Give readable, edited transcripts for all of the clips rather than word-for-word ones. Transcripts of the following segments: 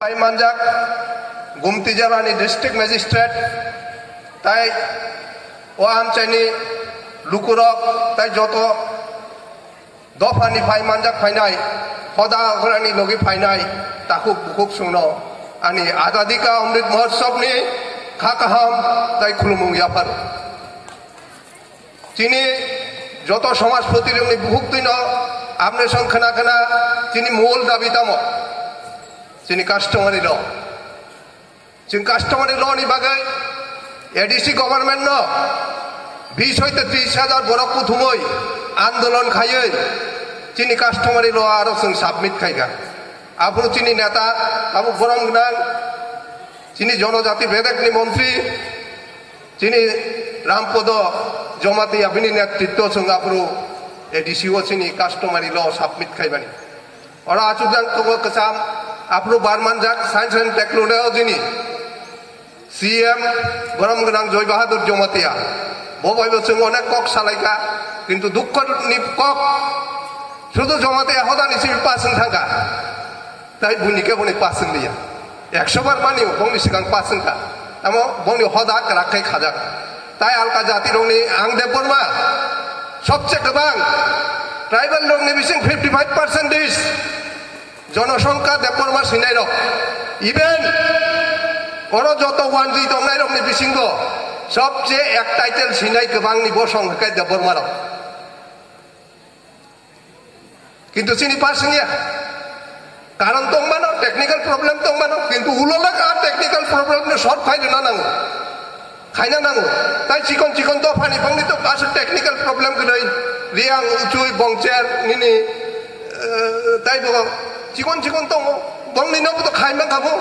Manjak Gumti Jarani District Magistrate Tai Waham Chani Lukurok Tai Joto Dofani Pai Manjak Painai Hoda Grani Logi Painai Takuk Bukuk Sungno Ani Adadika Amrit Mahotsav ni Khakaham Tai Khulumung Yapar Chini Joto Samaj Protirom ni Bukuk Tino Amne Sang Khana Khana Chini Mol Dabitamo Chini customary law. Chini customary law ni bagai ADC government no 20 হইতে 30,000 বরকু থুমই আন্দোলন খাইই চিনি customary ল আরো song submit খাইগা আপনি চিনি নেতা আবু বরং নাং চিনি জনজাতি বেদকনি মন্ত্রী চিনি রামপদ জমাতি আপনি নেতৃত্ব সং আপনি ADC ও চিনি কাস্টমারি ল সাবমিট খাইবানি ওরা আচুজাং তো কসাম আপনি বারমানজাক সায়েন্স এন্ড টেকনোলজি CM বরং নাং জয় বাহাদুর জমাতিয়া ববাইব जों অনেক কক সালাইকা কিন্তু দুঃখ নি কক শুধু জমাতে হদানি সি পাসন থাকা তাই বুনিকে বনি পাসন দিয়া 100 বার মানি বংনি সিগাং পাসন কা আমো বংনি হদা রাখাই খাজা তাই আলকা জাতি রংনি আং দেববর্মা সবচেয়ে গোবাং ট্রাইবাল রংনি বিসিং 55% জনসংখ্যা দেববর্মা সিনাই রক ইভেন ওরা যত ওয়ানজি দংনাই রংনি বিসিং গো সবচেয়ে এক টাইটেল সিনাই গোবাংনি বসং হকাই দেববর্মা কিন্তু চিনি পারছিনিয়া কারণ দংমানো টেকনিক্যাল প্রবলেম দংমানো কিন্তু উললা আর টেকনিক্যাল প্রবলেম নে সলভ খাইনো না নাঙ্গো খাইনা নাঙ্গো তাই চিকন চিকন দফানি বংনি তো কাছে টেকনিক্যাল প্রবলেম গলাই রিয়াং উচুই বংচের নিনি তাই বো চিকন চিকন দং বংনি নবো তো খাইমা খাবো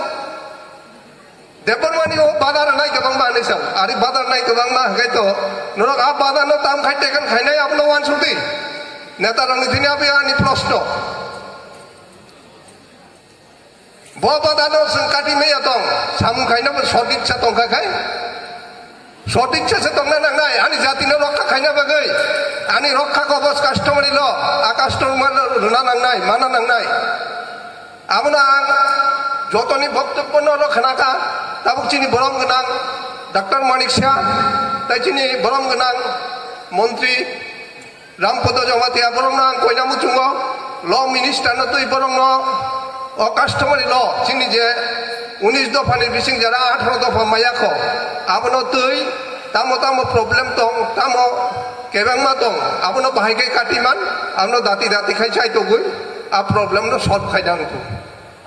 দেববর্মানি ও বাজার নাই গোবাং মানি সাং আরি বাজার নাই গোবাং মা হকাই তো নরক আ বাজার নো তাম খাই টেকান খাইনাই আপনো ওয়ান সুতি নেতা রঙ দিনে আবি আনি প্রশ্ন বাদানো সংকাটি মেয়া দং সামু খাইনা সঠিক সা তংকা খাই সঠিক সা তংনা নাংনাই আনি জাতিনো রক্ষা খাইনা বাগৈ আনি রক্ষা কবচ কাস্টমারি ল আ কাস্টমার রুনা নাংনাই মানা নাংনাই আমনা যতনি বক্তব্য নর খানাকা তাবুক চিনি বরং গনাং ডাক্তার মানিক শাহ তাই চিনি বরং গনাং মন্ত্রী রামপদ জমাতিয়া বরং নাং কইনামু চুঙ্গ ল মিনিস্টার ন তুই বরং ন ও কাস্টমারি ল চিনি যে 19 দফানি বিসিং যারা 18 দফা মায়াখ আবনো তুই তামো তামো প্রবলেম দং তামো কেবাংমা দং আবনো বাহাইকে কাটিমান আবনো দাতি দাতি খাই চাই তো গই আ প্রবলেম ন সলভ খাইদাং তো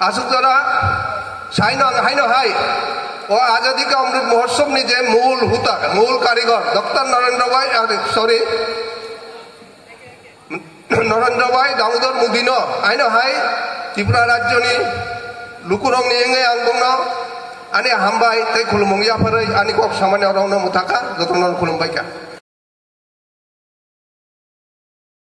আসুক যারা সাইনো হাইনো হাই ও আজাদি কা অমৃত মহোৎসব নি যে মূল হুতা মূল কারিগর ডক্টর নরেন্দ্র ভাই সরি নরেন্দ্র ভাই দামোদর মুদিন আইনো হাই ত্রিপুরা রাজ্যনি লুকুরং নিয়ে আংবংন আনি হামবাই তাই খুলুমং ইয়াফাरै আনি কক সামান্য রংনো মুথাকা যতন খুলুমবাইকা